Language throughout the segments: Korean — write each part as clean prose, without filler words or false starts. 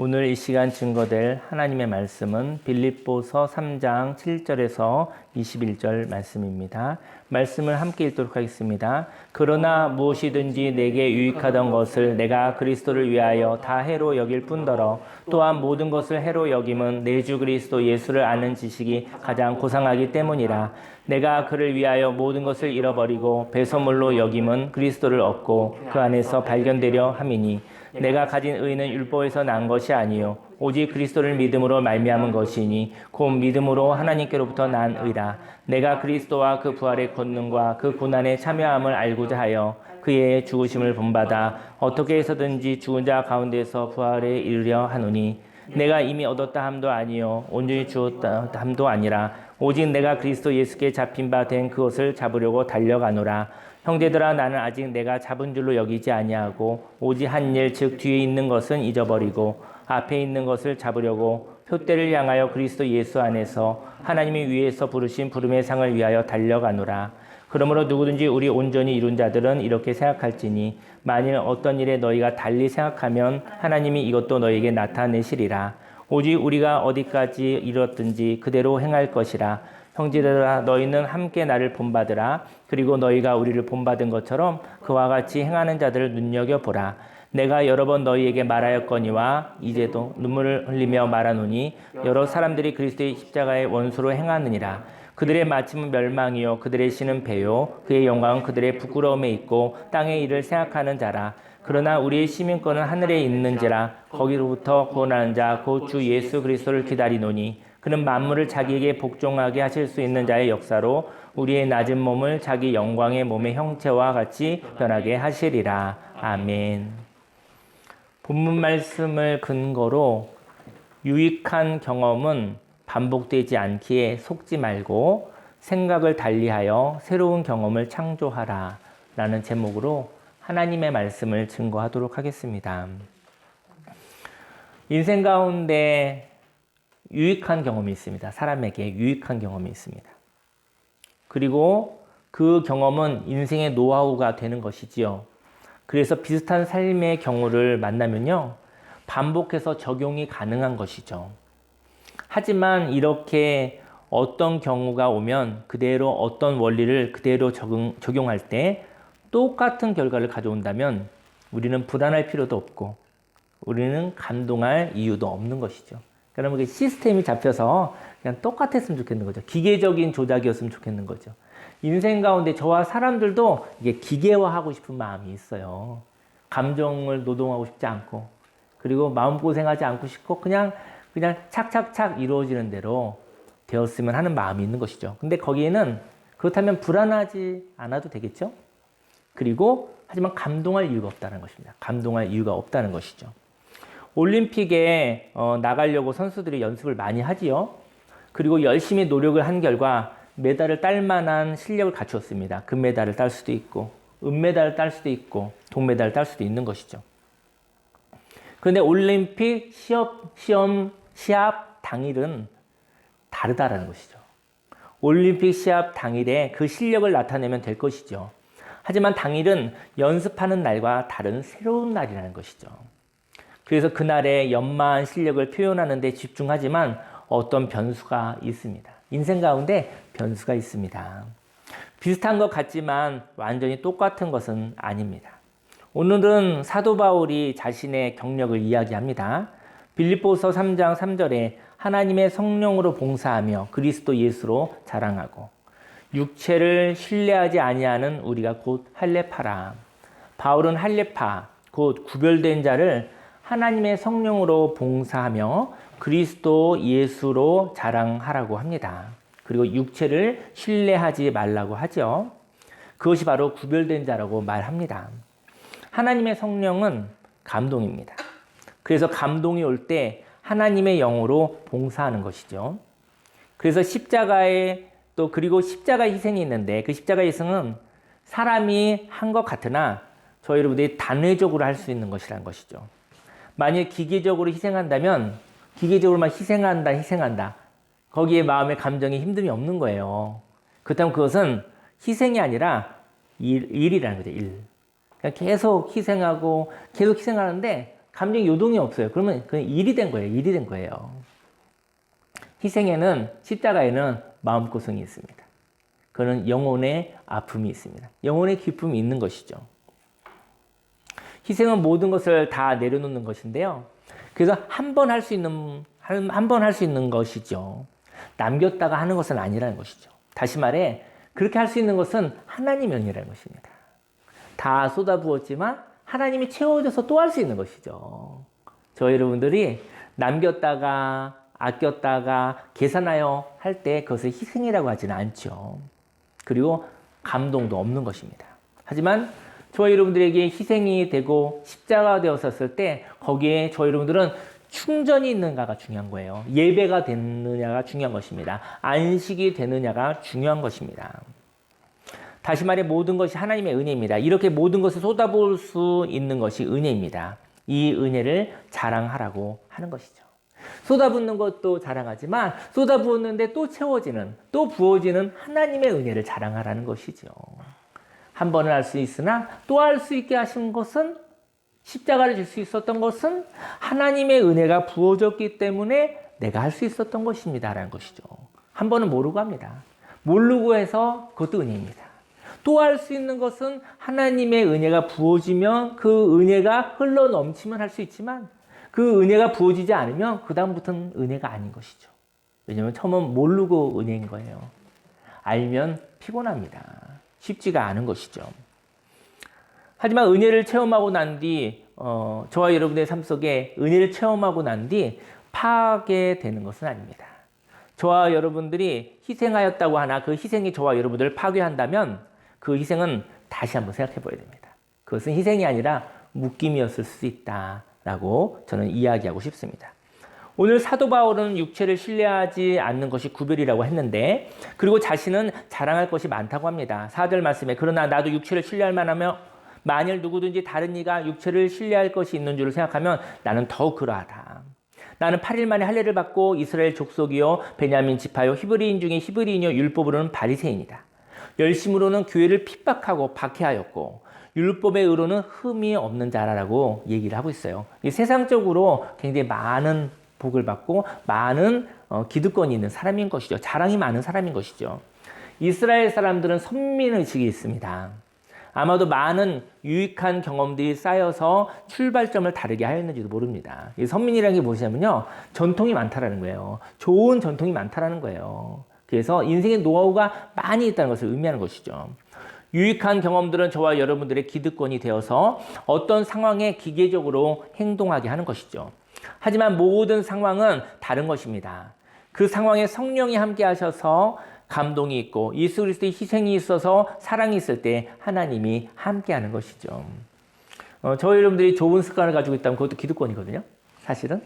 오늘 이 시간 증거될 하나님의 말씀은 빌립보서 3장 7절에서 21절 말씀입니다. 말씀을 함께 읽도록 하겠습니다. 그러나 무엇이든지 내게 유익하던 것을 내가 그리스도를 위하여 다 해로 여길 뿐더러 또한 모든 것을 해로 여김은 내 주 그리스도 예수를 아는 지식이 가장 고상하기 때문이라. 내가 그를 위하여 모든 것을 잃어버리고 배설물로 여김은 그리스도를 얻고 그 안에서 발견되려 함이니 내가 가진 의는 율법에서 난 것이 아니요 오직 그리스도를 믿음으로 말미암은 것이니 곧 믿음으로 하나님께로부터 난 의라. 내가 그리스도와 그 부활의 권능과 그 고난에 참여함을 알고자 하여 그의 죽으심을 본받아 어떻게 해서든지 죽은 자 가운데서 부활에 이르려 하노니 내가 이미 얻었다 함도 아니요 온전히 주었다 함도 아니라 오직 내가 그리스도 예수께 잡힌 바 된 그것을 잡으려고 달려가노라. 형제들아, 나는 아직 내가 잡은 줄로 여기지 아니하고 오직 한 일, 즉 뒤에 있는 것은 잊어버리고 앞에 있는 것을 잡으려고 표대를 향하여 그리스도 예수 안에서 하나님이 위에서 부르신 부름의 상을 위하여 달려가노라. 그러므로 누구든지 우리 온전히 이룬 자들은 이렇게 생각할지니 만일 어떤 일에 너희가 달리 생각하면 하나님이 이것도 너희에게 나타내시리라. 오직 우리가 어디까지 이뤘든지 그대로 행할 것이라. 형제들아, 너희는 함께 나를 본받으라. 그리고 너희가 우리를 본받은 것처럼 그와 같이 행하는 자들을 눈여겨보라. 내가 여러 번 너희에게 말하였거니와 이제도 눈물을 흘리며 말하노니 여러 사람들이 그리스도의 십자가의 원수로 행하느니라. 그들의 마침은 멸망이요 그들의 신은 배요 그의 영광은 그들의 부끄러움에 있고 땅의 일을 생각하는 자라. 그러나 우리의 시민권은 하늘에 있는지라. 거기로부터 구원하는 자 곧 주 예수 그리스도를 기다리노니 그는 만물을 자기에게 복종하게 하실 수 있는 자의 역사로 우리의 낮은 몸을 자기 영광의 몸의 형체와 같이 변하게 하시리라. 아멘. 본문 말씀을 근거로 유익한 경험은 반복되지 않기에 속지 말고 생각을 달리하여 새로운 경험을 창조하라 라는 제목으로 하나님의 말씀을 증거하도록 하겠습니다. 인생 가운데 유익한 경험이 있습니다. 사람에게 유익한 경험이 있습니다. 그리고 그 경험은 인생의 노하우가 되는 것이지요. 그래서 비슷한 삶의 경우를 만나면요, 반복해서 적용이 가능한 것이죠. 하지만 이렇게 어떤 경우가 오면 그대로 어떤 원리를 그대로 적용할 때 똑같은 결과를 가져온다면 우리는 불안할 필요도 없고 우리는 감동할 이유도 없는 것이죠. 그러면 시스템이 잡혀서 그냥 똑같았으면 좋겠는 거죠. 기계적인 조작이었으면 좋겠는 거죠. 인생 가운데 저와 사람들도 이게 기계화하고 싶은 마음이 있어요. 감정을 노동하고 싶지 않고, 그리고 마음고생하지 않고 싶고, 그냥 착착착 이루어지는 대로 되었으면 하는 마음이 있는 것이죠. 근데 거기에는 그렇다면 불안하지 않아도 되겠죠? 그리고 하지만 감동할 이유가 없다는 것입니다. 감동할 이유가 없다는 것이죠. 올림픽에 나가려고 선수들이 연습을 많이 하지요. 그리고 열심히 노력을 한 결과 메달을 딸 만한 실력을 갖추었습니다. 금메달을 딸 수도 있고 은메달을 딸 수도 있고 동메달을 딸 수도 있는 것이죠. 그런데 올림픽 시합 당일은 다르다라는 것이죠. 올림픽 시합 당일에 그 실력을 나타내면 될 것이죠. 하지만 당일은 연습하는 날과 다른 새로운 날이라는 것이죠. 그래서 그날의 연마한 실력을 표현하는 데 집중하지만 어떤 변수가 있습니다. 인생 가운데 변수가 있습니다. 비슷한 것 같지만 완전히 똑같은 것은 아닙니다. 오늘은 사도 바울이 자신의 경력을 이야기합니다. 빌립보서 3장 3절에 하나님의 성령으로 봉사하며 그리스도 예수로 자랑하고 육체를 신뢰하지 아니하는 우리가 곧 할례파라. 바울은 할례파, 곧 구별된 자를 하나님의 성령으로 봉사하며 그리스도 예수로 자랑하라고 합니다. 그리고 육체를 신뢰하지 말라고 하죠. 그것이 바로 구별된 자라고 말합니다. 하나님의 성령은 감동입니다. 그래서 감동이 올 때 하나님의 영으로 봉사하는 것이죠. 그래서 그리고 십자가 희생이 있는데 그 십자가 희생은 사람이 한 것 같으나 저희 여러분들이 단회적으로 할 수 있는 것이라는 것이죠. 만약 기계적으로 희생한다면 기계적으로만 희생한다. 거기에 마음의 감정에 힘듦이 없는 거예요. 그렇다면 그것은 희생이 아니라 일이라는 거죠. 일. 계속 희생하고 계속 희생하는데 감정 요동이 없어요. 그러면 그냥 일이 된 거예요. 일이 된 거예요. 희생에는, 십자가에는 마음고생이 있습니다. 그는 영혼의 아픔이 있습니다. 영혼의 기쁨이 있는 것이죠. 희생은 모든 것을 다 내려놓는 것인데요. 그래서 한 번 할 수 있는 것이죠. 남겼다가 하는 것은 아니라는 것이죠. 다시 말해, 그렇게 할 수 있는 것은 하나님의 은혜라는 것입니다. 다 쏟아부었지만 하나님이 채워줘서 또 할 수 있는 것이죠. 저 여러분들이 남겼다가 아꼈다가 계산하여 할 때 그것을 희생이라고 하지는 않죠. 그리고 감동도 없는 것입니다. 하지만 저와 여러분들에게 희생이 되고 십자가가 되었을 때 거기에 저와 여러분들은 충전이 있는가가 중요한 거예요. 예배가 되느냐가 중요한 것입니다. 안식이 되느냐가 중요한 것입니다. 다시 말해 모든 것이 하나님의 은혜입니다. 이렇게 모든 것을 쏟아부을 수 있는 것이 은혜입니다. 이 은혜를 자랑하라고 하는 것이죠. 쏟아붓는 것도 자랑하지만 쏟아부었는데 또 채워지는, 또 부어지는 하나님의 은혜를 자랑하라는 것이죠. 한 번은 할 수 있으나 또 할 수 있게 하신 것은, 십자가를 질 수 있었던 것은 하나님의 은혜가 부어졌기 때문에 내가 할 수 있었던 것입니다 라는 것이죠. 한 번은 모르고 합니다. 모르고 해서 그것도 은혜입니다. 또 할 수 있는 것은 하나님의 은혜가 부어지면, 그 은혜가 흘러 넘치면 할 수 있지만 그 은혜가 부어지지 않으면 그 다음부터는 은혜가 아닌 것이죠. 왜냐하면 처음은 모르고 은혜인 거예요. 알면 피곤합니다. 쉽지가 않은 것이죠. 하지만 은혜를 체험하고 난 뒤, 저와 여러분의 삶 속에 은혜를 체험하고 난 뒤 파괴되는 것은 아닙니다. 저와 여러분들이 희생하였다고 하나 그 희생이 저와 여러분들을 파괴한다면 그 희생은 다시 한번 생각해 봐야 됩니다. 그것은 희생이 아니라 묶임이었을 수 있다라고 저는 이야기하고 싶습니다. 오늘 사도 바울은 육체를 신뢰하지 않는 것이 구별이라고 했는데, 그리고 자신은 자랑할 것이 많다고 합니다. 4절 말씀에 그러나 나도 육체를 신뢰할 만하며 만일 누구든지 다른 이가 육체를 신뢰할 것이 있는 줄을 생각하면 나는 더욱 그러하다. 나는 8일 만에 할례를 받고 이스라엘 족속이요 베냐민 지파요 히브리인 중에 히브리인이요 율법으로는 바리새인이다. 열심으로는 교회를 핍박하고 박해하였고 율법의 의로는 흠이 없는 자라라고 얘기를 하고 있어요. 세상적으로 굉장히 많은 복을 받고 많은 기득권이 있는 사람인 것이죠. 자랑이 많은 사람인 것이죠. 이스라엘 사람들은 선민의식이 있습니다. 아마도 많은 유익한 경험들이 쌓여서 출발점을 다르게 하였는지도 모릅니다. 이 선민이라는 게 무엇이냐면요, 전통이 많다라는 거예요. 좋은 전통이 많다라는 거예요. 그래서 인생의 노하우가 많이 있다는 것을 의미하는 것이죠. 유익한 경험들은 저와 여러분들의 기득권이 되어서 어떤 상황에 기계적으로 행동하게 하는 것이죠. 하지만 모든 상황은 다른 것입니다. 그 상황에 성령이 함께 하셔서 감동이 있고 예수 그리스도의 희생이 있어서 사랑이 있을 때 하나님이 함께 하는 것이죠. 저희 여러분들이 좋은 습관을 가지고 있다면 그것도 기득권이거든요. 사실은.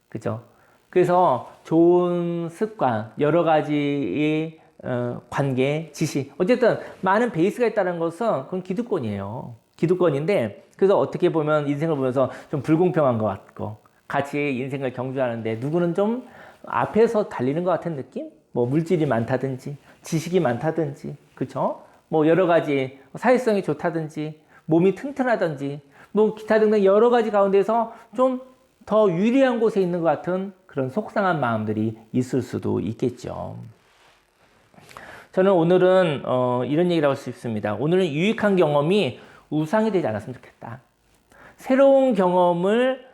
그죠? 그래서 좋은 습관, 여러 가지의 관계, 지식, 어쨌든 많은 베이스가 있다는 것은 그건 기득권이에요. 기득권인데, 그래서 어떻게 보면 인생을 보면서 좀 불공평한 것 같고, 같이 인생을 경주하는데 누구는 좀 앞에서 달리는 것 같은 느낌? 뭐 물질이 많다든지, 지식이 많다든지, 그쵸? 뭐 여러 가지 사회성이 좋다든지, 몸이 튼튼하든지, 뭐 기타 등등 여러 가지 가운데서 좀 더 유리한 곳에 있는 것 같은 그런 속상한 마음들이 있을 수도 있겠죠. 저는 오늘은 이런 얘기를 하고 싶습니다. 오늘은 유익한 경험이 우상이 되지 않았으면 좋겠다. 새로운 경험을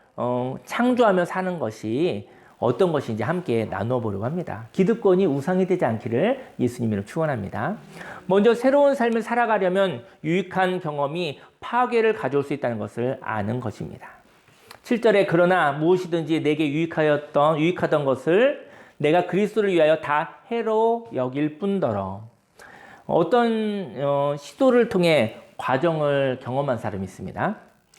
창조하며 사는 것이 어떤 것인지 함께 나누어 보려고 합니다. 기득권이 우상이 되지 않기를 예수님으로 축원합니다. 먼저 새로운 삶을 살아가려면 유익한 경험이 파괴를 가져올 수 있다는 것을 아는 것입니다. 7절에 그러나 무엇이든지 내게 유익하던 것을 내가 그리스도를 위하여 다 해로 여길 뿐더러. 어떤 시도를 통해 과정을 경험한 사람이 있습니다.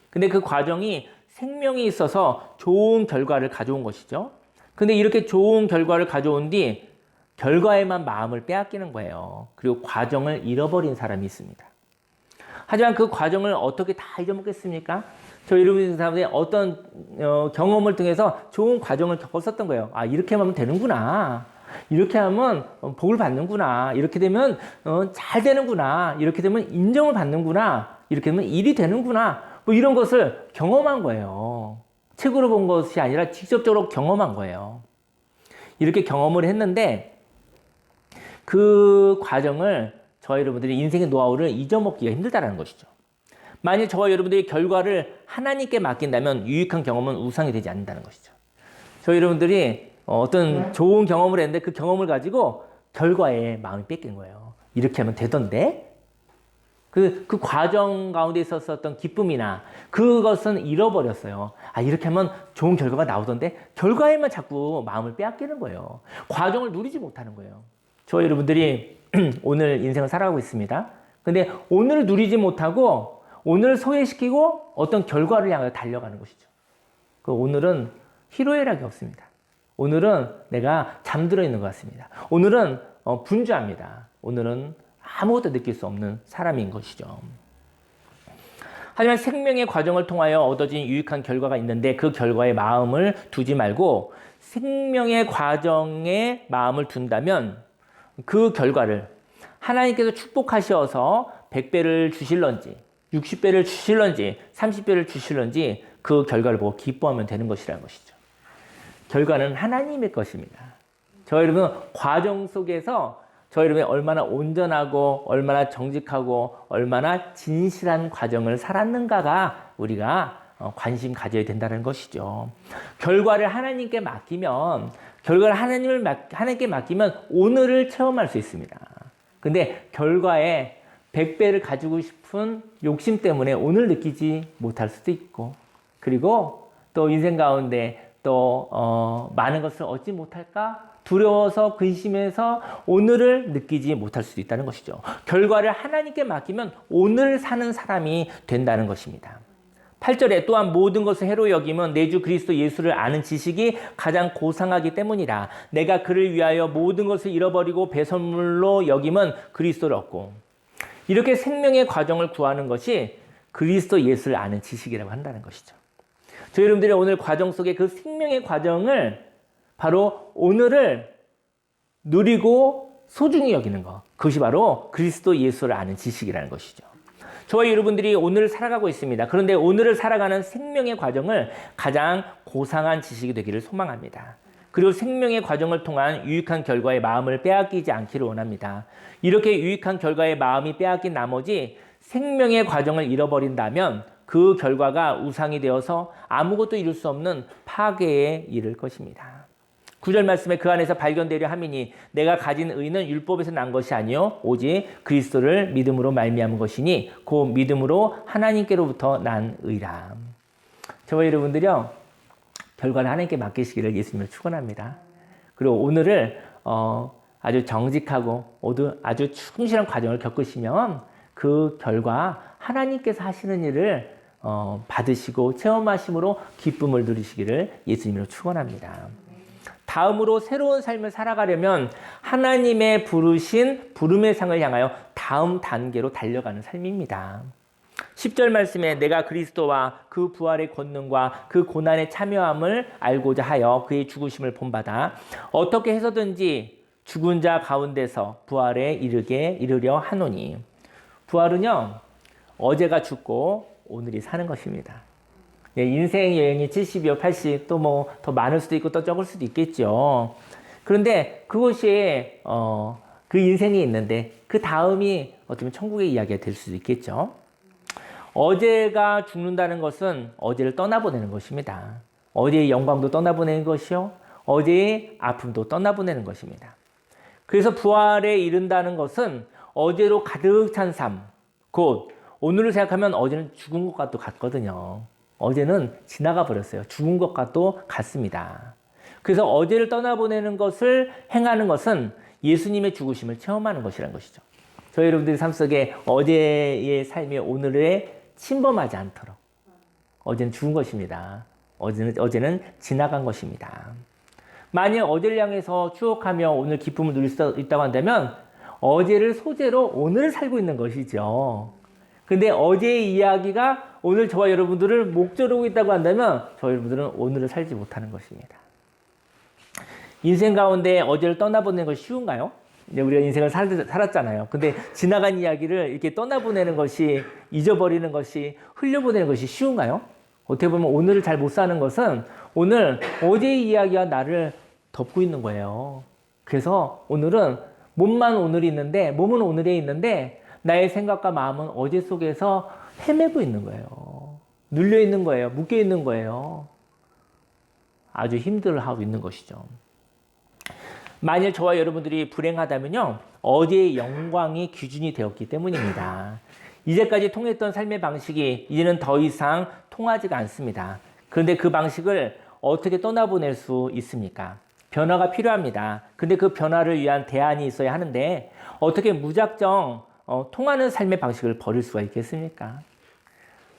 근데 그 과정이 생명이 있어서 좋은 결과를 가져온 것이죠. 근데 이렇게 좋은 결과를 가져온 뒤 결과에만 마음을 빼앗기는 거예요. 그리고 과정을 잃어버린 사람이 있습니다. 하지만 그 과정을 어떻게 다 잊어먹겠습니까? 저 여러분의 사람들이 어떤 경험을 통해서 좋은 과정을 겪었었던 거예요. 아, 이렇게 하면 되는구나. 이렇게 하면 복을 받는구나. 이렇게 되면 잘 되는구나. 이렇게 되면 인정을 받는구나. 이렇게 되면 일이 되는구나. 뭐 이런 것을 경험한 거예요. 책으로 본 것이 아니라 직접적으로 경험한 거예요. 이렇게 경험을 했는데 그 과정을 저와 여러분들이 인생의 노하우를 잊어먹기가 힘들다는 것이죠. 만약 저와 여러분들이 결과를 하나님께 맡긴다면 유익한 경험은 우상이 되지 않는다는 것이죠. 저희 여러분들이 어떤 좋은 경험을 했는데 그 경험을 가지고 결과에 마음이 뺏긴 거예요. 이렇게 하면 되던데? 그 과정 가운데 있었던 기쁨이나 그것은 잃어버렸어요. 아, 이렇게 하면 좋은 결과가 나오던데 결과에만 자꾸 마음을 빼앗기는 거예요. 과정을 누리지 못하는 거예요. 저희 여러분들이 오늘 인생을 살아가고 있습니다. 근데 오늘을 누리지 못하고 오늘을 소외시키고 어떤 결과를 향해 달려가는 것이죠. 그 오늘은 희로애락이 없습니다. 오늘은 내가 잠들어 있는 것 같습니다. 오늘은 분주합니다. 오늘은 아무것도 느낄 수 없는 사람인 것이죠. 하지만 생명의 과정을 통하여 얻어진 유익한 결과가 있는데 그 결과에 마음을 두지 말고 생명의 과정에 마음을 둔다면 그 결과를 하나님께서 축복하셔서 100배를 주실런지 60배를 주실런지 30배를 주실런지 그 결과를 보고 기뻐하면 되는 것이라는 것이죠. 결과는 하나님의 것입니다. 저희 여러분 과정 속에서 저희 여러분이 얼마나 온전하고 얼마나 정직하고 얼마나 진실한 과정을 살았는가가 우리가 관심 가져야 된다는 것이죠. 결과를 하나님께 맡기면 하나님께 맡기면 오늘을 체험할 수 있습니다. 근데 결과에 100배를 가지고 싶은 욕심 때문에 오늘 느끼지 못할 수도 있고 그리고 또 인생 가운데 또 많은 것을 얻지 못할까 두려워서 근심해서 오늘을 느끼지 못할 수도 있다는 것이죠. 결과를 하나님께 맡기면 오늘 사는 사람이 된다는 것입니다. 8절에 또한 모든 것을 해로 여기면 내 주 그리스도 예수를 아는 지식이 가장 고상하기 때문이라. 내가 그를 위하여 모든 것을 잃어버리고 배설물로 여기면 그리스도를 얻고. 이렇게 생명의 과정을 구하는 것이 그리스도 예수를 아는 지식이라고 한다는 것이죠. 저희 여러분들이 오늘 과정 속에 그 생명의 과정을 바로 오늘을 누리고 소중히 여기는 것. 그것이 바로 그리스도 예수를 아는 지식이라는 것이죠. 저와 여러분들이 오늘을 살아가고 있습니다. 그런데 오늘을 살아가는 생명의 과정을 가장 고상한 지식이 되기를 소망합니다. 그리고 생명의 과정을 통한 유익한 결과에 마음을 빼앗기지 않기를 원합니다. 이렇게 유익한 결과에 마음이 빼앗긴 나머지 생명의 과정을 잃어버린다면 그 결과가 우상이 되어서 아무것도 이룰 수 없는 파괴에 이를 것입니다. 9절 말씀에 그 안에서 발견되려 함이니 내가 가진 의는 율법에서 난 것이 아니요 오직 그리스도를 믿음으로 말미암은 것이니 그 믿음으로 하나님께로부터 난 의라. 저와 여러분들이요 결과를 하나님께 맡기시기를 예수님을 축원합니다. 그리고 오늘을 아주 정직하고 아주 충실한 과정을 겪으시면 그 결과 하나님께서 하시는 일을 받으시고 체험하심으로 기쁨을 누리시기를 예수님으로 축원합니다. 다음으로 새로운 삶을 살아가려면 하나님의 부르신 부름의 상을 향하여 다음 단계로 달려가는 삶입니다. 10절 말씀에 내가 그리스도와 그 부활의 권능과 그 고난의 참여함을 알고자 하여 그의 죽으심을 본받아 어떻게 해서든지 죽은 자 가운데서 부활에 이르려 하노니. 부활은요 어제가 죽고 오늘이 사는 것입니다. 인생 여행이 70이요, 80, 또 뭐 더 많을 수도 있고 또 적을 수도 있겠죠. 그런데 그것이 그 인생이 있는데 그 다음이 어쩌면 천국의 이야기가 될 수도 있겠죠. 어제가 죽는다는 것은 어제를 떠나보내는 것입니다. 어제의 영광도 떠나보내는 것이요, 어제의 아픔도 떠나보내는 것입니다. 그래서 부활에 이른다는 것은 어제로 가득 찬 삶, 곧 오늘을 생각하면 어제는 죽은 것과 또 같거든요. 어제는 지나가 버렸어요. 죽은 것과 또 같습니다. 그래서 어제를 떠나보내는 것을 행하는 것은 예수님의 죽으심을 체험하는 것이라는 것이죠. 저희 여러분들의 삶 속에 어제의 삶이 오늘에 침범하지 않도록. 어제는 죽은 것입니다. 어제는 지나간 것입니다. 만약 어제를 향해서 추억하며 오늘 기쁨을 누릴 수 있다고 한다면 어제를 소재로 오늘을 살고 있는 것이죠. 근데 어제의 이야기가 오늘 저와 여러분들을 목조르고 있다고 한다면 저희 여러분들은 오늘을 살지 못하는 것입니다. 인생 가운데 어제를 떠나보내는 것이 쉬운가요? 이제 우리가 인생을 살았잖아요. 근데 지나간 이야기를 이렇게 떠나보내는 것이, 잊어버리는 것이, 흘려보내는 것이 쉬운가요? 어떻게 보면 오늘을 잘 못 사는 것은 오늘 어제의 이야기와 나를 덮고 있는 거예요. 그래서 오늘은 몸만 오늘이 있는데, 몸은 오늘에 있는데 나의 생각과 마음은 어제 속에서 헤매고 있는 거예요. 눌려 있는 거예요. 묶여 있는 거예요. 아주 힘들어하고 있는 것이죠. 만일 저와 여러분들이 불행하다면요, 어제의 영광이 기준이 되었기 때문입니다. 이제까지 통했던 삶의 방식이 이제는 더 이상 통하지가 않습니다. 그런데 그 방식을 어떻게 떠나보낼 수 있습니까? 변화가 필요합니다. 근데 그 변화를 위한 대안이 있어야 하는데 어떻게 무작정 통하는 삶의 방식을 버릴 수가 있겠습니까?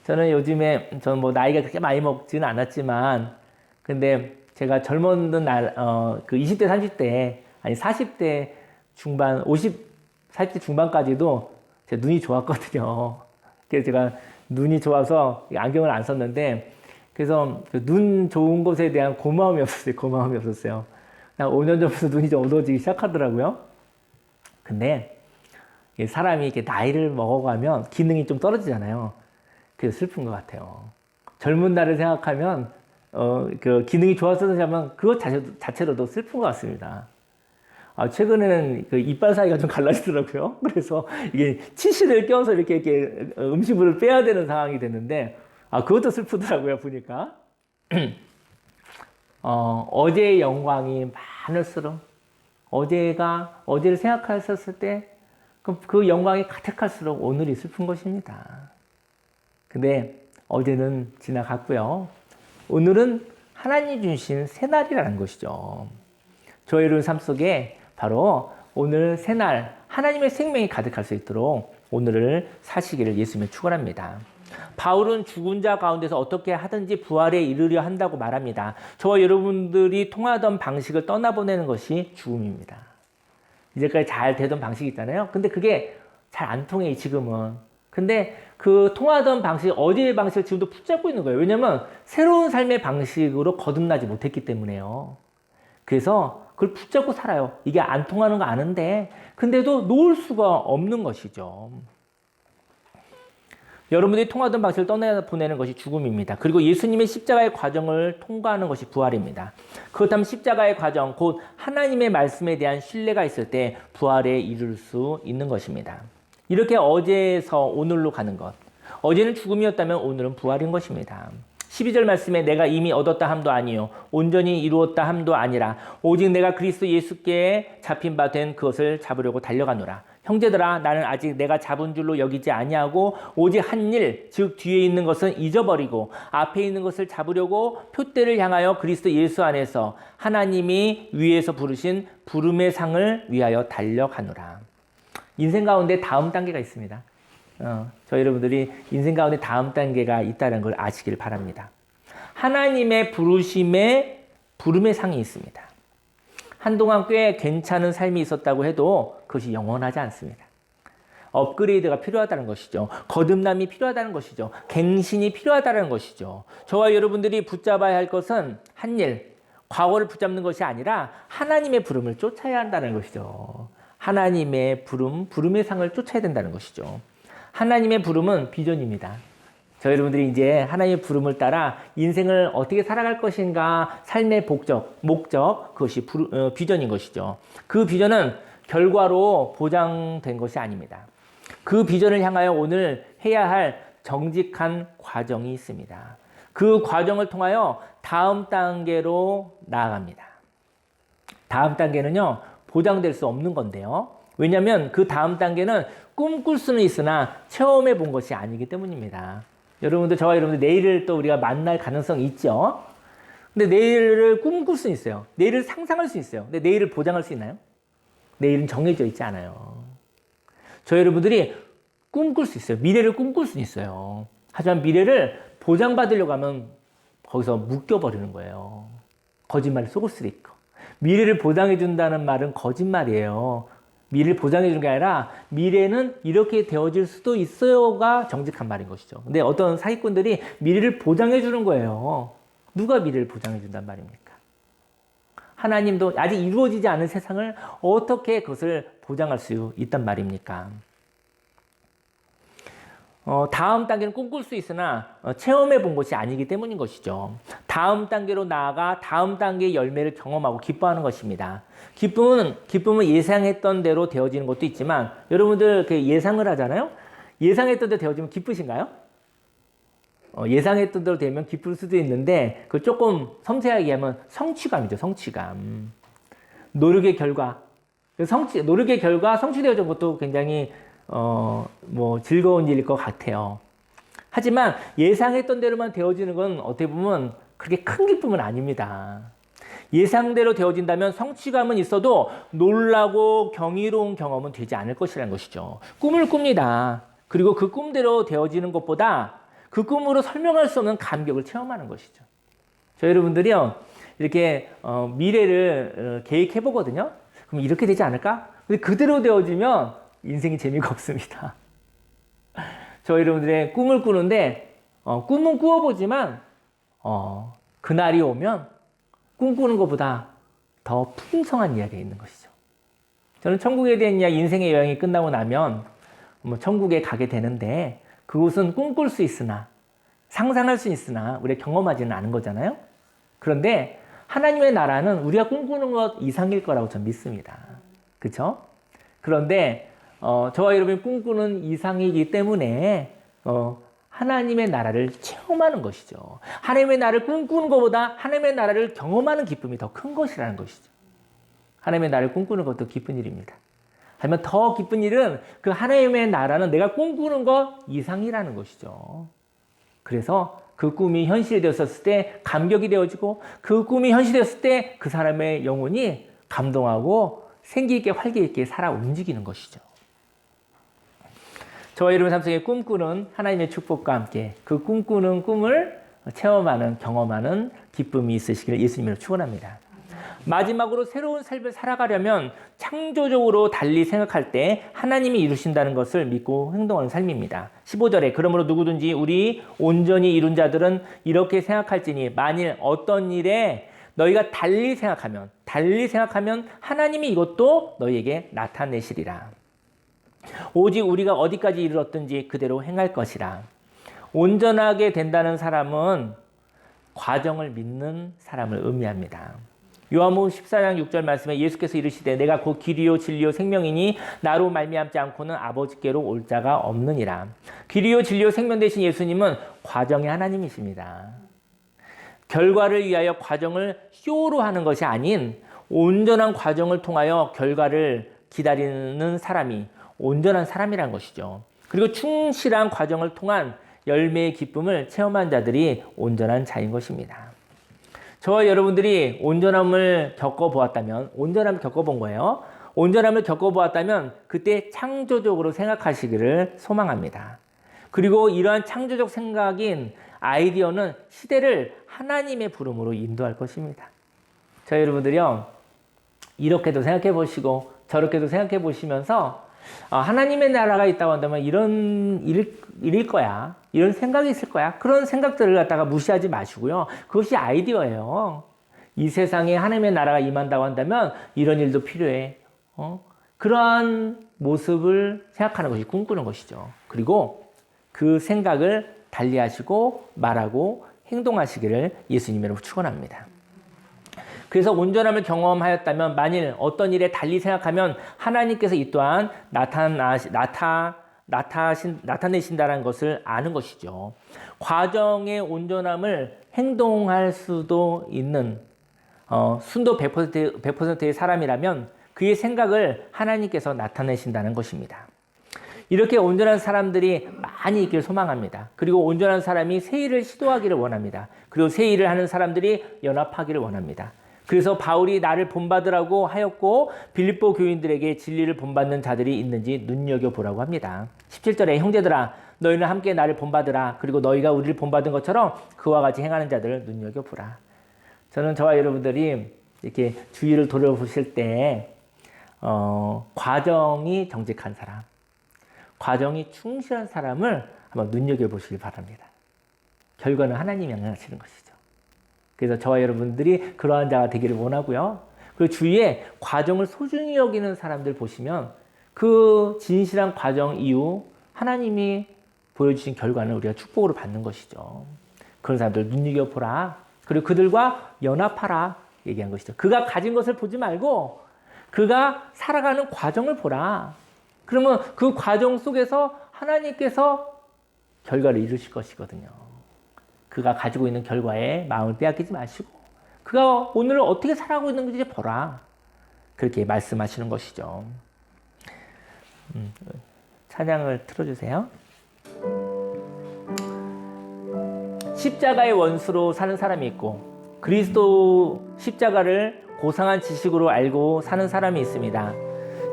저는 요즘에, 저는 뭐 나이가 그렇게 많이 먹지는 않았지만, 근데 제가 젊었던 날, 그 20대, 30대, 아니 40대 중반, 40대 중반까지도 제 눈이 좋았거든요. 그래서 제가 눈이 좋아서 안경을 안 썼는데, 그래서 그눈 좋은 것에 대한 고마움이 없었어요. 고마움이 없었어요. 한 5년 전부터 눈이 좀 어두워지기 시작하더라고요. 근데 사람이 이렇게 나이를 먹어가면 기능이 좀 떨어지잖아요. 그래서 슬픈 것 같아요. 젊은 날을 생각하면 그 기능이 좋았어서 하면 그것 자체로도 슬픈 것 같습니다. 최근에는 그 이빨 사이가 좀 갈라지더라고요. 그래서 이게 치실을 껴서 이렇게 음식물을 빼야 되는 상황이 됐는데, 그것도 슬프더라고요, 보니까. 어제의 영광이 많을수록, 어제를 생각했었을 때, 그 영광이 가득할수록 오늘이 슬픈 것입니다. 근데 어제는 지나갔고요. 오늘은 하나님 주신 새날이라는 것이죠. 저희 여러분 삶 속에 바로 오늘 새날 하나님의 생명이 가득할 수 있도록 오늘을 사시기를 예수님이 축원합니다. 바울은 죽은 자 가운데서 어떻게 하든지 부활에 이르려 한다고 말합니다. 저와 여러분들이 통하던 방식을 떠나보내는 것이 죽음입니다. 이제까지 잘 되던 방식이 있잖아요. 근데 그게 잘 안 통해, 지금은. 근데 그 통하던 방식, 어제의 방식을 지금도 붙잡고 있는 거예요. 왜냐면 새로운 삶의 방식으로 거듭나지 못했기 때문에요. 그래서 그걸 붙잡고 살아요. 이게 안 통하는 거 아는데, 근데도 놓을 수가 없는 것이죠. 여러분들이 통하던 방식을 떠나보내는 것이 죽음입니다. 그리고 예수님의 십자가의 과정을 통과하는 것이 부활입니다. 그렇다면 십자가의 과정, 곧 하나님의 말씀에 대한 신뢰가 있을 때 부활에 이룰 수 있는 것입니다. 이렇게 어제에서 오늘로 가는 것. 어제는 죽음이었다면 오늘은 부활인 것입니다. 12절 말씀에 내가 이미 얻었다 함도 아니요 온전히 이루었다 함도 아니라 오직 내가 그리스도 예수께 잡힌 바 된 그것을 잡으려고 달려가노라. 형제들아, 나는 아직 내가 잡은 줄로 여기지 아니하고 오직 한 일, 즉 뒤에 있는 것은 잊어버리고 앞에 있는 것을 잡으려고 표대를 향하여 그리스도 예수 안에서 하나님이 위에서 부르신 부름의 상을 위하여 달려가노라. 인생 가운데 다음 단계가 있습니다. 저 여러분들이 인생 가운데 다음 단계가 있다는 걸 아시길 바랍니다. 하나님의 부르심에 부름의 상이 있습니다. 한동안 꽤 괜찮은 삶이 있었다고 해도 그것이 영원하지 않습니다. 업그레이드가 필요하다는 것이죠. 거듭남이 필요하다는 것이죠. 갱신이 필요하다는 것이죠. 저와 여러분들이 붙잡아야 할 것은 한 일, 과거를 붙잡는 것이 아니라 하나님의 부름을 쫓아야 한다는 것이죠. 하나님의 부름의 상을 쫓아야 된다는 것이죠. 하나님의 부름은 비전입니다. 저 여러분들이 이제 하나님의 부름을 따라 인생을 어떻게 살아갈 것인가, 삶의 목적, 그것이 비전인 것이죠. 그 비전은 결과로 보장된 것이 아닙니다. 그 비전을 향하여 오늘 해야 할 정직한 과정이 있습니다. 그 과정을 통하여 다음 단계로 나아갑니다. 다음 단계는요, 보장될 수 없는 건데요. 왜냐하면 그 다음 단계는 꿈꿀 수는 있으나 체험해 본 것이 아니기 때문입니다. 여러분들, 저와 여러분들 내일을 또 우리가 만날 가능성이 있죠. 근데 내일을 꿈꿀 수 있어요. 내일을 상상할 수 있어요. 근데 내일을 보장할 수 있나요? 내일은 정해져 있지 않아요. 저 여러분들이 꿈꿀 수 있어요. 미래를 꿈꿀 수 있어요. 하지만 미래를 보장받으려고 하면 거기서 묶여버리는 거예요. 거짓말을 속을 수도 있고. 미래를 보장해 준다는 말은 거짓말이에요. 미래를 보장해 주는 게 아니라 미래는 이렇게 되어질 수도 있어요가 정직한 말인 것이죠. 근데 어떤 사기꾼들이 미래를 보장해 주는 거예요. 누가 미래를 보장해 준단 말입니까? 하나님도 아직 이루어지지 않은 세상을 어떻게 그것을 보장할 수 있단 말입니까? 다음 단계는 꿈꿀 수 있으나 체험해 본 것이 아니기 때문인 것이죠. 다음 단계로 나아가 다음 단계의 열매를 경험하고 기뻐하는 것입니다. 기쁨은 예상했던 대로 되어지는 것도 있지만 여러분들 예상을 하잖아요. 예상했던 대로 되어지면 기쁘신가요? 예상했던 대로 되면 기쁠 수도 있는데 그 조금 섬세하게 하면 성취감이죠. 성취감. 노력의 결과. 노력의 결과 성취되어진 것도 굉장히 즐거운 일일 것 같아요. 하지만 예상했던 대로만 되어지는 건 어떻게 보면 그렇게 큰 기쁨은 아닙니다. 예상대로 되어진다면 성취감은 있어도 놀라고 경이로운 경험은 되지 않을 것이라는 것이죠. 꿈을 꿉니다. 그리고 그 꿈대로 되어지는 것보다 그 꿈으로 설명할 수 없는 감격을 체험하는 것이죠. 저 여러분들이요, 이렇게 미래를 계획해 보거든요. 그럼 이렇게 되지 않을까? 근데 그대로 되어지면 인생이 재미가 없습니다. 저 여러분들의 꿈을 꾸는데 꿈은 꾸어보지만 그날이 오면 꿈꾸는 것보다 더 풍성한 이야기가 있는 것이죠. 저는 천국에 대한 이야기, 인생의 여행이 끝나고 나면 천국에 가게 되는데 그곳은 꿈꿀 수 있으나 상상할 수 있으나 우리가 경험하지는 않은 거잖아요. 그런데 하나님의 나라는 우리가 꿈꾸는 것 이상일 거라고 저는 믿습니다. 그렇죠? 그런데 저와 여러분이 꿈꾸는 이상이기 때문에 하나님의 나라를 체험하는 것이죠. 하나님의 나라를 꿈꾸는 것보다 하나님의 나라를 경험하는 기쁨이 더 큰 것이라는 것이죠. 하나님의 나라를 꿈꾸는 것도 기쁜 일입니다. 하지만 더 기쁜 일은 그 하나님의 나라는 내가 꿈꾸는 것 이상이라는 것이죠. 그래서 그 꿈이 현실이 되었을 때 감격이 되어지고 그 꿈이 현실되었을 때 그 사람의 영혼이 감동하고 생기 있게 활기 있게 살아 움직이는 것이죠. 저와 여러분 삶 속에 꿈꾸는 하나님의 축복과 함께 그 꿈꾸는 꿈을 체험하는 경험하는 기쁨이 있으시기를 예수님으로 축원합니다. 마지막으로 새로운 삶을 살아가려면 창조적으로 달리 생각할 때 하나님이 이루신다는 것을 믿고 행동하는 삶입니다. 15절에 그러므로 누구든지 우리 온전히 이룬 자들은 이렇게 생각할지니 만일 어떤 일에 너희가 달리 생각하면 하나님이 이것도 너희에게 나타내시리라. 오직 우리가 어디까지 이르렀든지 그대로 행할 것이라. 온전하게 된다는 사람은 과정을 믿는 사람을 의미합니다. 요한복음 14장 6절 말씀에 예수께서 이르시되 내가 곧 길이요 진리요 생명이니 나로 말미암지 않고는 아버지께로 올 자가 없느니라. 길이요 진리요 생명 되신 예수님은 과정의 하나님이십니다. 결과를 위하여 과정을 쇼로 하는 것이 아닌 온전한 과정을 통하여 결과를 기다리는 사람이 온전한 사람이란 것이죠. 그리고 충실한 과정을 통한 열매의 기쁨을 체험한 자들이 온전한 자인 것입니다. 저와 여러분들이 온전함을 겪어보았다면, 온전함을 겪어본 거예요. 온전함을 겪어보았다면 그때 창조적으로 생각하시기를 소망합니다. 그리고 이러한 창조적 생각인 아이디어는 시대를 하나님의 부름으로 인도할 것입니다. 저 여러분들이요, 이렇게도 생각해 보시고 저렇게도 생각해 보시면서 하나님의 나라가 있다고 한다면 이런 일일 거야. 이런 생각이 있을 거야. 그런 생각들을 갖다가 무시하지 마시고요. 그것이 아이디어예요. 이 세상에 하나님의 나라가 임한다고 한다면 이런 일도 필요해. 그러한 모습을 생각하는 것이 꿈꾸는 것이죠. 그리고 그 생각을 달리하시고 말하고 행동하시기를 예수님으로 축원합니다. 그래서 온전함을 경험하였다면 만일 어떤 일에 달리 생각하면 하나님께서 이 또한 나타내신다는 것을 아는 것이죠. 과정의 온전함을 행동할 수도 있는 순도 100%의 사람이라면 그의 생각을 하나님께서 나타내신다는 것입니다. 이렇게 온전한 사람들이 많이 있기를 소망합니다. 그리고 온전한 사람이 새 일을 시도하기를 원합니다. 그리고 새 일을 하는 사람들이 연합하기를 원합니다. 그래서 바울이 나를 본받으라고 하였고 빌립보 교인들에게 진리를 본받는 자들이 있는지 눈여겨보라고 합니다. 17절에 형제들아 너희는 함께 나를 본받으라. 그리고 너희가 우리를 본받은 것처럼 그와 같이 행하는 자들을 눈여겨보라. 저는 저와 여러분들이 이렇게 주위를 돌아보실 때 과정이 정직한 사람, 과정이 충실한 사람을 한번 눈여겨보시기 바랍니다. 결과는 하나님이 하시는 것이죠. 그래서 저와 여러분들이 그러한 자가 되기를 원하고요. 그리고 주위에 과정을 소중히 여기는 사람들 보시면 그 진실한 과정 이후 하나님이 보여주신 결과는 우리가 축복으로 받는 것이죠. 그런 사람들 눈여겨보라. 그리고 그들과 연합하라 얘기한 것이죠. 그가 가진 것을 보지 말고 그가 살아가는 과정을 보라. 그러면 그 과정 속에서 하나님께서 결과를 이루실 것이거든요. 그가 가지고 있는 결과에 마음을 빼앗기지 마시고 그가 오늘 어떻게 살아가고 있는 건지 보라. 그렇게 말씀하시는 것이죠. 찬양을 틀어주세요. 십자가의 원수로 사는 사람이 있고 그리스도 십자가를 고상한 지식으로 알고 사는 사람이 있습니다.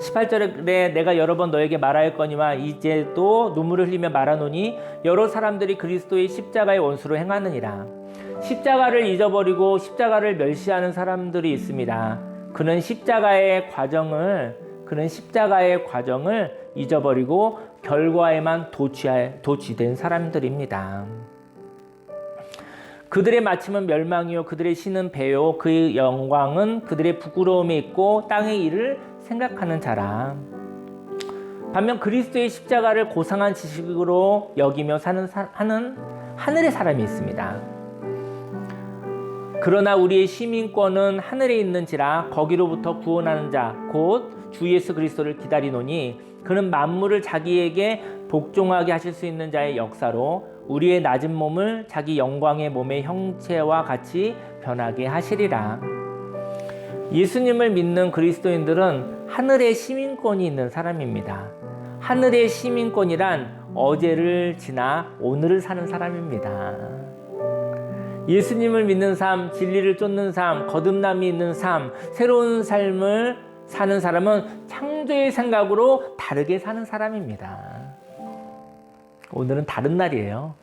18절에 내가 여러 번 너에게 말하였거니와 이제 또 눈물을 흘리며 말하노니 여러 사람들이 그리스도의 십자가의 원수로 행하느니라. 십자가를 잊어버리고 십자가를 멸시하는 사람들이 있습니다. 그는 십자가의 과정을 잊어버리고 결과에만 도취된 사람들입니다. 그들의 마침은 멸망이요 그들의 신은 배요 그의 영광은 그들의 부끄러움에 있고 땅의 일을 생각하는 자라. 반면 그리스도의 십자가를 고상한 지식으로 여기며 하는 하늘의 사람이 있습니다. 그러나 우리의 시민권은 하늘에 있는지라 거기로부터 구원하는 자 곧 주 예수 그리스도를 기다리노니 그는 만물을 자기에게 복종하게 하실 수 있는 자의 역사로 우리의 낮은 몸을 자기 영광의 몸의 형체와 같이 변하게 하시리라. 예수님을 믿는 그리스도인들은 하늘의 시민권이 있는 사람입니다. 하늘의 시민권이란 어제를 지나 오늘을 사는 사람입니다. 예수님을 믿는 삶, 진리를 쫓는 삶, 거듭남이 있는 삶, 새로운 삶을 사는 사람은 창조의 생각으로 다르게 사는 사람입니다. 오늘은 다른 날이에요.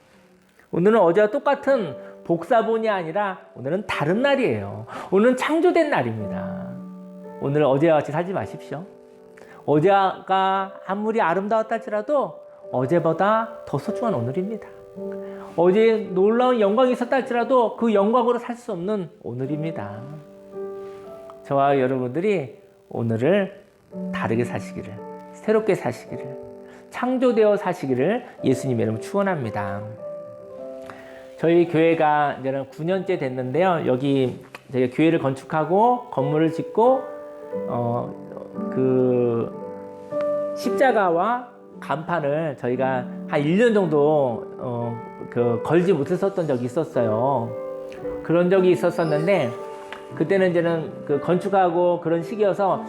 오늘은 어제와 똑같은 복사본이 아니라 오늘은 다른 날이에요. 오늘은 창조된 날입니다. 오늘 어제와 같이 살지 마십시오. 어제가 아무리 아름다웠다 할지라도 어제보다 더 소중한 오늘입니다. 어제 놀라운 영광이 있었다 할지라도 그 영광으로 살 수 없는 오늘입니다. 저와 여러분들이 오늘을 다르게 사시기를, 새롭게 사시기를, 창조되어 사시기를 예수님의 이름으로 축원합니다. 저희 교회가 이제는 9년째 됐는데요. 여기 저희가 교회를 건축하고 건물을 짓고 그 십자가와 간판을 저희가 한 1년 정도 걸지 못했었던 적이 있었어요. 그런 적이 있었었는데 그때는 이제는 그 건축하고 그런 시기여서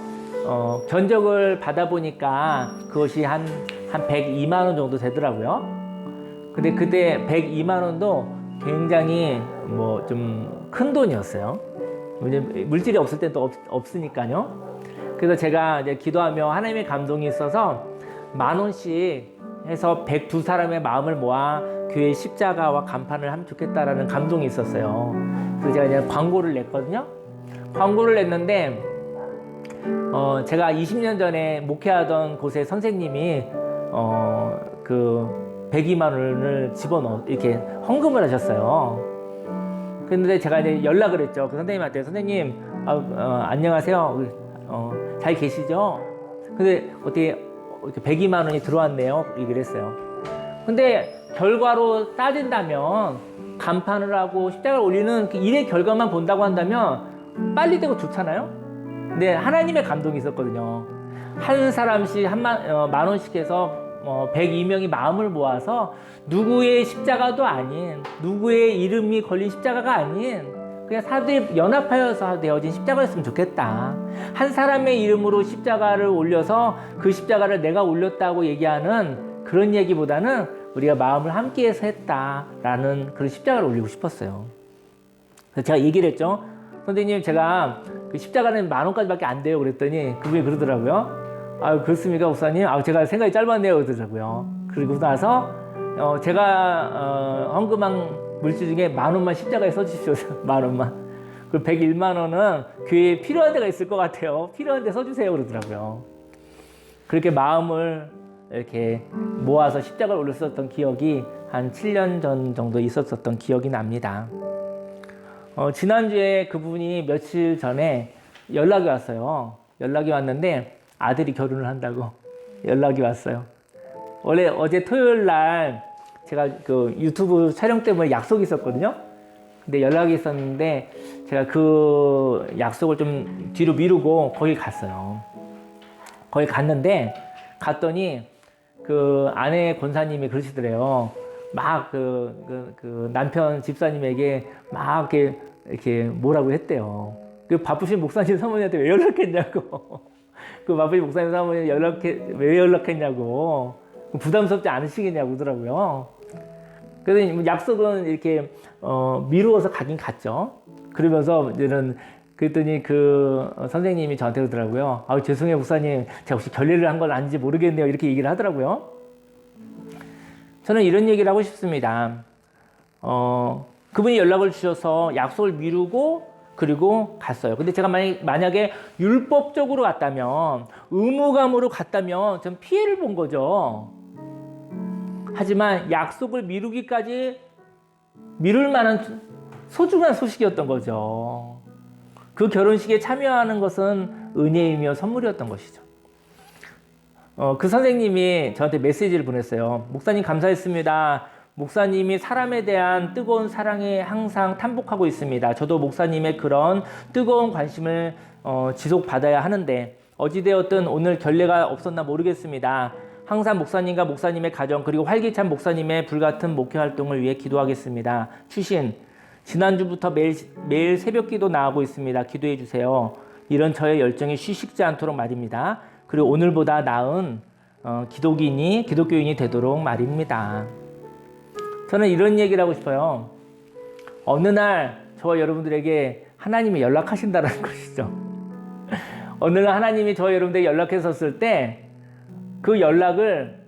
견적을 받아보니까 그것이 한 102만 원 정도 되더라고요. 근데 그때 102만 원도 굉장히 뭐 좀 큰 돈이었어요. 물질이 없을 땐 또 없으니까요. 그래서 제가 이제 기도하며 하나님의 감동이 있어서 10,000원씩 해서 102사람의 마음을 모아 교회 십자가와 간판을 하면 좋겠다라는 감동이 있었어요. 그래서 제가 이제 광고를 냈거든요. 광고를 냈는데 제가 20년 전에 목회하던 곳의 선생님이 그 102만 원을 이렇게 헌금을 하셨어요. 그런데 제가 이제 연락을 했죠. 그 선생님한테 선생님 안녕하세요. 잘 계시죠? 근데 어떻게 102만 원이 들어왔네요. 얘기를 했어요. 근데 결과로 따진다면 간판을 하고 십자가를 올리는 그 일의 결과만 본다고 한다면 빨리 되고 좋잖아요. 근데 하나님의 감동이 있었거든요. 한 사람씩 10,000원씩 해서 102명이 마음을 모아서 누구의 십자가도 아닌, 누구의 이름이 걸린 십자가가 아닌 그냥 사람들이 연합하여서 되어진 십자가였으면 좋겠다. 한 사람의 이름으로 십자가를 올려서 그 십자가를 내가 올렸다고 얘기하는 그런 얘기보다는 우리가 마음을 함께해서 했다라는 그런 십자가를 올리고 싶었어요. 그래서 제가 얘기를 했죠. 선생님, 제가 그 십자가는 10,000원까지밖에 안 돼요. 그랬더니 그분이 그러더라고요. 그렇습니까, 목사님? 제가 생각이 짧았네요. 그러더라고요. 그리고 나서 제가 헌금한 물질 중에 10,000원만 십자가에 써주십시오. 10,000원만. 그리고 101만 원은 교회에 필요한 데가 있을 것 같아요. 필요한 데 써주세요. 그러더라고요. 그렇게 마음을 이렇게 모아서 십자가를 올렸었던 기억이 한 7년 전 정도 있었던 기억이 납니다. 지난주에 그분이 며칠 전에 연락이 왔어요. 연락이 왔는데 아들이 결혼을 한다고 연락이 왔어요. 원래 어제 토요일 날 제가 그 유튜브 촬영 때문에 약속이 있었거든요. 근데 연락이 있었는데 제가 그 약속을 좀 뒤로 미루고 거기 갔어요. 거기 갔더니 그 아내 권사님이 그러시더래요. 막 그 남편 집사님에게 막 이렇게 뭐라고 했대요. 그 바쁘신 목사님 사모님한테 왜 연락했냐고. 그 바쁘신 목사님 사모님 왜 연락했냐고. 부담스럽지 않으시겠냐고 그러더라고요. 그래서 약속은 이렇게 미루어서 가긴 갔죠. 그러면서 이제는 그랬더니 그 선생님이 저한테 그러더라고요. 아, 죄송해요 목사님, 제가 혹시 결례를 한 건 아닌지 모르겠네요. 이렇게 얘기를 하더라고요. 저는 이런 얘기를 하고 싶습니다. 그분이 연락을 주셔서 약속을 미루고 그리고 갔어요. 근데 제가 만약에 율법적으로 갔다면, 의무감으로 갔다면 전 피해를 본 거죠. 하지만 약속을 미루기까지 미룰 만한 소중한 소식이었던 거죠. 그 결혼식에 참여하는 것은 은혜이며 선물이었던 것이죠. 그 선생님이 저한테 메시지를 보냈어요. 목사님 감사했습니다. 목사님이 사람에 대한 뜨거운 사랑에 항상 탐복하고 있습니다. 저도 목사님의 그런 뜨거운 관심을 지속받아야 하는데 어찌되었든 오늘 결례가 없었나 모르겠습니다. 항상 목사님과 목사님의 가정 그리고 활기찬 목사님의 불같은 목회 활동을 위해 기도하겠습니다. 추신, 지난주부터 매일 새벽 기도 나가고 있습니다. 기도해 주세요. 이런 저의 열정이 쉬식지 않도록 말입니다. 그리고 오늘보다 나은 기독교인이 되도록 말입니다. 저는 이런 얘기를 하고 싶어요. 어느 날 저와 여러분들에게 하나님이 연락하신다는 것이죠. 어느 날 하나님이 저와 여러분들에게 연락했었을 때 그 연락을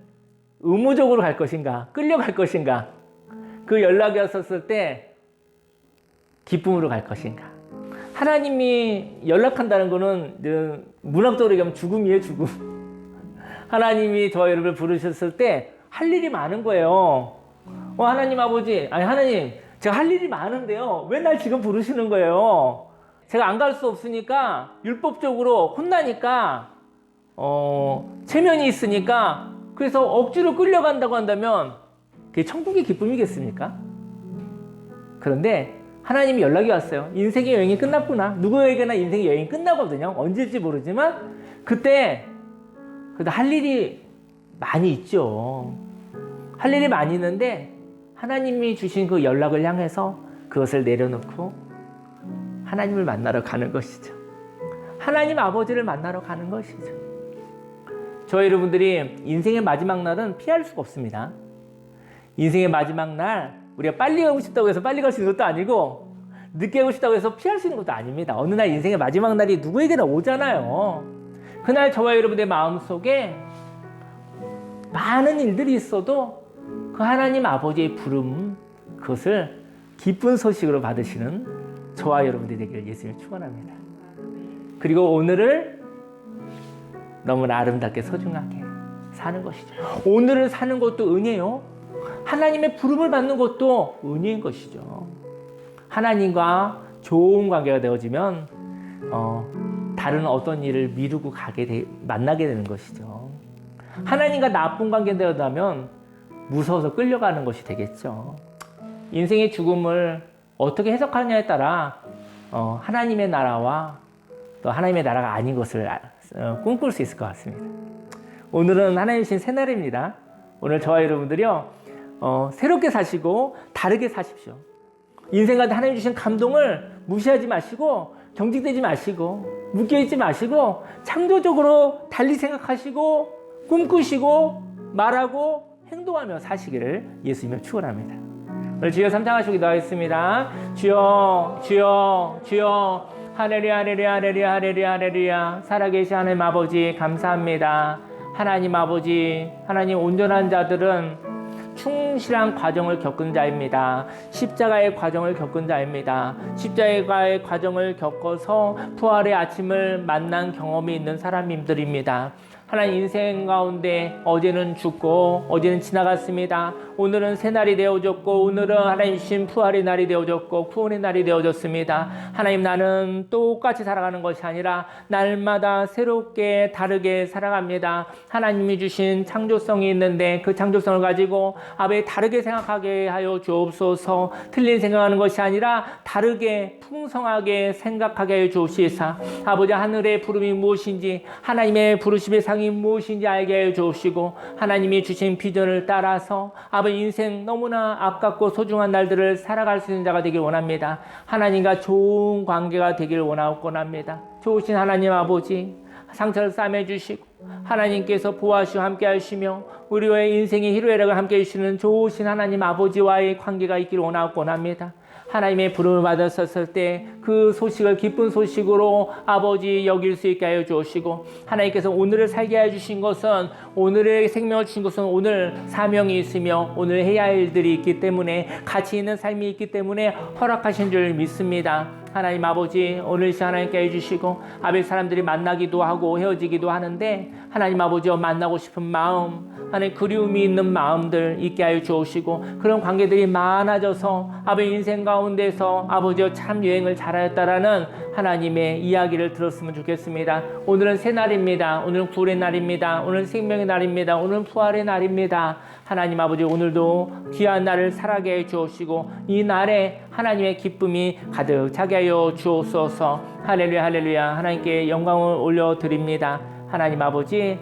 의무적으로 갈 것인가, 끌려갈 것인가, 그 연락이 왔었을 때 기쁨으로 갈 것인가. 하나님이 연락한다는 거는 문학적으로 얘기하면 죽음이에요, 죽음. 하나님이 저와 여러분을 부르셨을 때 할 일이 많은 거예요. 하나님 아버지, 아니 하나님, 제가 할 일이 많은데요. 왜 날 지금 부르시는 거예요? 제가 안 갈 수 없으니까, 율법적으로 혼나니까, 체면이 있으니까, 그래서 억지로 끌려간다고 한다면 그게 천국의 기쁨이겠습니까? 그런데 하나님이 연락이 왔어요. 인생의 여행이 끝났구나. 누구에게나 인생의 여행이 끝나거든요. 언제일지 모르지만 그때 그래도 할 일이 많이 있죠. 할 일이 많이 있는데 하나님이 주신 그 연락을 향해서 그것을 내려놓고 하나님을 만나러 가는 것이죠. 하나님 아버지를 만나러 가는 것이죠. 저 여러분들이 인생의 마지막 날은 피할 수가 없습니다. 인생의 마지막 날 우리가 빨리 가고 싶다고 해서 빨리 갈 수 있는 것도 아니고 늦게 가고 싶다고 해서 피할 수 있는 것도 아닙니다. 어느 날 인생의 마지막 날이 누구에게나 오잖아요. 그날 저와 여러분의 마음속에 많은 일들이 있어도 그 하나님 아버지의 부름, 그것을 기쁜 소식으로 받으시는 저와 여러분들이 되기를 예수님을 축원합니다. 그리고 오늘을 너무나 아름답게 소중하게 사는 것이죠. 오늘을 사는 것도 은혜요. 하나님의 부름을 받는 것도 은혜인 것이죠. 하나님과 좋은 관계가 되어지면 다른 어떤 일을 미루고 만나게 되는 것이죠. 하나님과 나쁜 관계 되어가면 무서워서 끌려가는 것이 되겠죠. 인생의 죽음을 어떻게 해석하느냐에 따라 하나님의 나라와 또 하나님의 나라가 아닌 것을 꿈꿀 수 있을 것 같습니다. 오늘은 하나님 주신 새날입니다. 오늘 저와 여러분들이요, 새롭게 사시고 다르게 사십시오. 인생과 하나님 주신 감동을 무시하지 마시고 경직되지 마시고 묶여있지 마시고 창조적으로 달리 생각하시고 꿈꾸시고 말하고 행동하며 사시기를 예수님을 축원합니다. 오늘 주여 삼창하시고 기도하겠습니다. 주여 주여 주여 할렐루야 할렐루야 할렐루야 할렐루야 할렐루야. 살아계신 하나님 아버지 감사합니다. 하나님 아버지, 하나님 온전한 자들은 충실한 과정을 겪은 자입니다. 십자가의 과정을 겪은 자입니다. 십자가의 과정을 겪어서 부활의 아침을 만난 경험이 있는 사람들입니다. 하나님 인생 가운데 어제는 죽고 어제는 지나갔습니다. 오늘은 새 날이 되어졌고 오늘은 하나님 주신 부활의 날이 되어졌고 구원의 날이 되어졌습니다. 하나님 나는 똑같이 살아가는 것이 아니라 날마다 새롭게 다르게 살아갑니다. 하나님이 주신 창조성이 있는데 그 창조성을 가지고 아버지 다르게 생각하게 하여 주옵소서. 틀린 생각하는 것이 아니라 다르게 풍성하게 생각하게 하여 주옵시사. 아버지 하늘의 부름이 무엇인지 하나님의 부르심의 상이 무엇인지 알게 하여 주옵시고 하나님이 주신 비전을 따라서 아버지 인생 너무나 아깝고 소중한 날들을 살아갈 수 있는 자가 되길 원합니다. 하나님과 좋은 관계가 되길 원합니다. 좋으신 하나님 아버지 상처를 싸매주시고 하나님께서 보호하시고 함께 하시며 우리의 인생의 희로애락을 함께 해주시는 좋으신 하나님 아버지와의 관계가 있기를 원합니다. 하나님의 부름을 받았었을 때 그 소식을 기쁜 소식으로 아버지 여길 수 있게 하여 주시고 하나님께서 오늘을 살게 해 주신 것은 오늘의 생명을 주신 것은 오늘 사명이 있으며 오늘 해야 할 일들이 있기 때문에 가치 있는 삶이 있기 때문에 허락하신 줄 믿습니다. 하나님 아버지 오늘 시간 하나님께 해주시고 아버지 사람들이 만나기도 하고 헤어지기도 하는데 하나님 아버지와 만나고 싶은 마음 하나님 그리움이 있는 마음들 있게 하여 주시고 그런 관계들이 많아져서 아버지 인생 가운데서 아버지와 참 여행을 잘하였다라는 하나님의 이야기를 들었으면 좋겠습니다. 오늘은 새 날입니다. 오늘은 구원의 날입니다. 오늘은 생명의 날입니다. 오늘은 부활의 날입니다. 하나님 아버지 오늘도 귀한 날을 살아게 해 주옵시고 이 날에 하나님의 기쁨이 가득 차게 하여 주옵소서. 할렐루야 할렐루야. 하나님께 영광을 올려드립니다. 하나님 아버지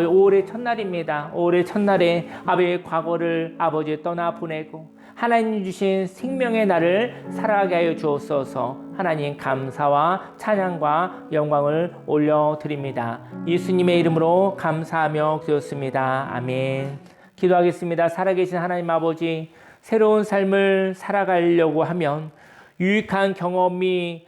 올해 첫날입니다. 올해 첫날에 아버지의 과거를 아버지 떠나보내고 하나님 주신 생명의 날을 살아가게 하여 주옵소서. 하나님 감사와 찬양과 영광을 올려드립니다. 예수님의 이름으로 감사하며 기도했습니다. 아멘. 기도하겠습니다. 살아계신 하나님 아버지 새로운 삶을 살아가려고 하면 유익한 경험이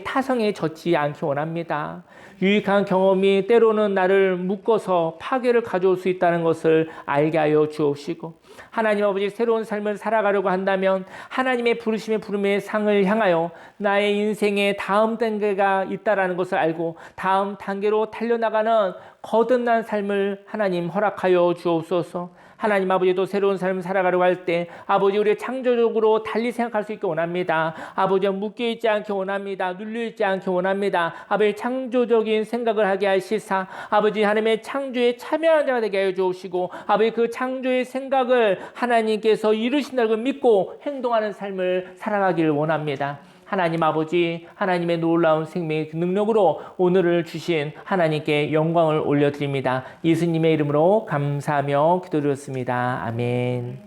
타성에 젖지 않기 원합니다. 유익한 경험이 때로는 나를 묶어서 파괴를 가져올 수 있다는 것을 알게 하여 주옵시고 하나님 아버지 새로운 삶을 살아가려고 한다면 하나님의 부름의 상을 향하여 나의 인생의 다음 단계가 있다는 것을 알고 다음 단계로 달려나가는 거듭난 삶을 하나님 허락하여 주옵소서. 하나님 아버지도 새로운 삶을 살아가려고 할 때 아버지 우리 창조적으로 달리 생각할 수 있게 원합니다. 아버지와 묶여있지 않게 원합니다. 눌려있지 않게 원합니다. 아버지 창조적인 생각을 하게 하시사 아버지 하나님의 창조에 참여하는 자가 되게 하여 주시고 아버지 그 창조의 생각을 하나님께서 이루신다고 믿고 행동하는 삶을 살아가기를 원합니다. 하나님 아버지 하나님의 놀라운 생명의 능력으로 오늘을 주신 하나님께 영광을 올려드립니다. 예수님의 이름으로 감사하며 기도드렸습니다. 아멘.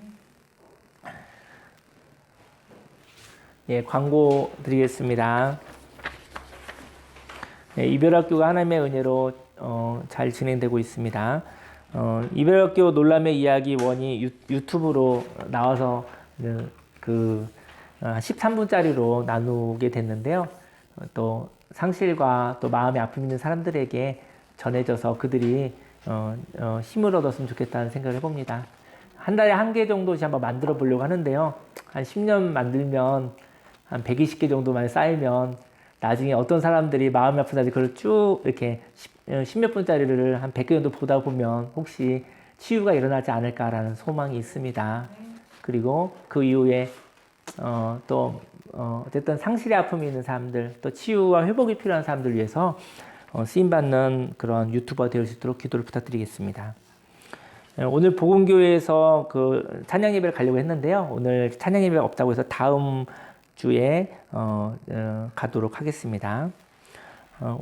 예, 광고 드리겠습니다. 예, 이별학교가 하나님의 은혜로 잘 진행되고 있습니다. 이별학교 놀람의 이야기 1이 유튜브로 나와서 13분짜리로 나누게 됐는데요. 또 상실과 또 마음의 아픔 있는 사람들에게 전해져서 그들이 힘을 얻었으면 좋겠다는 생각을 해봅니다. 한 달에 1개 정도씩 한번 만들어 보려고 하는데요. 한 10년 만들면 한 120개 정도만 쌓이면 나중에 어떤 사람들이 마음이 아픈 사람들이 그걸 쭉 이렇게 10몇 분짜리를 한 100개 정도 보다 보면 혹시 치유가 일어나지 않을까라는 소망이 있습니다. 그리고 그 이후에 어쨌든 상실의 아픔이 있는 사람들, 또 치유와 회복이 필요한 사람들 위해서 쓰임받는 그런 유튜버가 될 수 있도록 기도를 부탁드리겠습니다. 오늘 복음교회에서 그 찬양 예배를 가려고 했는데요. 오늘 찬양 예배가 없다고 해서 다음 주에 가도록 하겠습니다.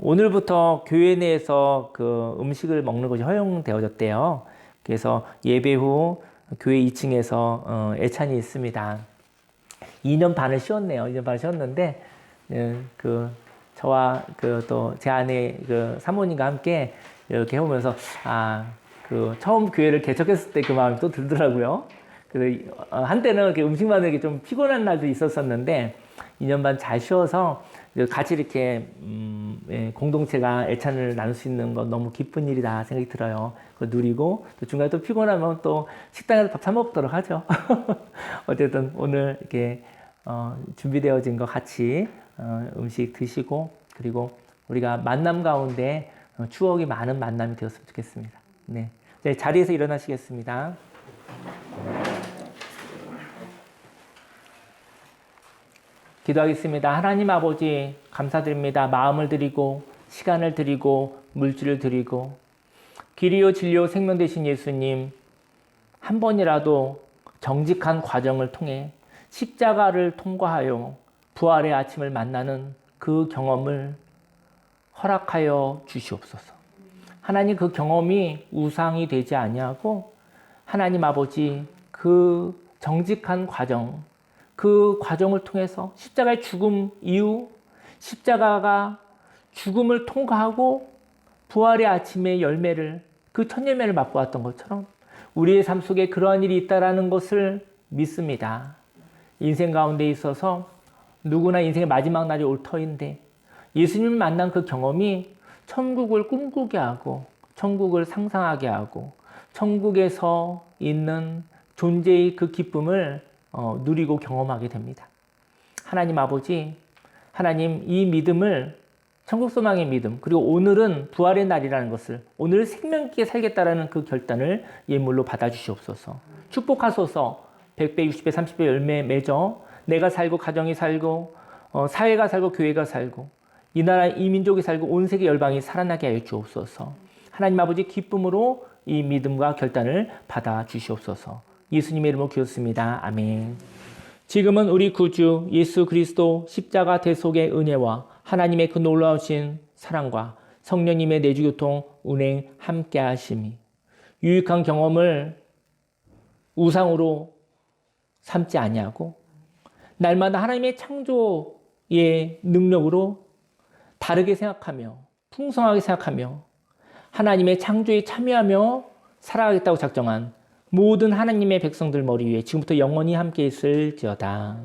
오늘부터 교회 내에서 그 음식을 먹는 것이 허용되어졌대요. 그래서 예배 후 교회 2층에서 애찬이 있습니다. 2년 반을 쉬었네요. 2년 반을 쉬었는데, 저와 또 제 아내 사모님과 함께 이렇게 해보면서, 처음 교회를 개척했을 때 그 마음이 또 들더라고요. 그래서 한때는 이렇게 음식만 이렇게 좀 피곤한 날도 있었었는데, 2년 반 잘 쉬어서 같이 이렇게, 공동체가 애찬을 나눌 수 있는 건 너무 기쁜 일이다 생각이 들어요. 그거 누리고, 또 중간에 또 피곤하면 또 식당에서 밥 사 먹도록 하죠. 어쨌든 오늘 이렇게, 준비되어진 거 같이, 음식 드시고, 그리고 우리가 만남 가운데 추억이 많은 만남이 되었으면 좋겠습니다. 네. 네, 자리에서 일어나시겠습니다. 기도하겠습니다. 하나님 아버지 감사드립니다. 마음을 드리고 시간을 드리고 물질을 드리고 길이요 진리요 생명 되신 예수님, 한 번이라도 정직한 과정을 통해 십자가를 통과하여 부활의 아침을 만나는 그 경험을 허락하여 주시옵소서. 하나님, 그 경험이 우상이 되지 아니하고 하나님 아버지 그 정직한 과정, 그 과정을 통해서 십자가의 죽음 이후 십자가가 죽음을 통과하고 부활의 아침의 열매를, 그 첫 열매를 맛보았던 것처럼 우리의 삶 속에 그러한 일이 있다라는 것을 믿습니다. 인생 가운데 있어서 누구나 인생의 마지막 날이 올 터인데 예수님을 만난 그 경험이 천국을 꿈꾸게 하고 천국을 상상하게 하고 천국에서 있는 존재의 그 기쁨을 누리고 경험하게 됩니다. 하나님 아버지, 하나님, 이 믿음을, 천국 소망의 믿음, 그리고 오늘은 부활의 날이라는 것을, 오늘 생명 있게 살겠다라는 그 결단을 예물로 받아주시옵소서. 축복하소서. 100배, 60배, 30배 열매 맺어 내가 살고 가정이 살고 사회가 살고 교회가 살고 이 나라 이 민족이 살고 온 세계 열방이 살아나게 하여 주옵소서. 하나님 아버지, 기쁨으로 이 믿음과 결단을 받아 주시옵소서. 예수님의 이름으로 기도했습니다. 아멘. 지금은 우리 구주 예수 그리스도 십자가 대속의 은혜와 하나님의 그 놀라우신 사랑과 성령님의 내주교통 운행 함께 하심이, 유익한 경험을 우상으로 삼지 아니하고 날마다 하나님의 창조의 능력으로 다르게 생각하며 풍성하게 생각하며 하나님의 창조에 참여하며 살아가겠다고 작정한 모든 하나님의 백성들 머리 위에 지금부터 영원히 함께 있을지어다.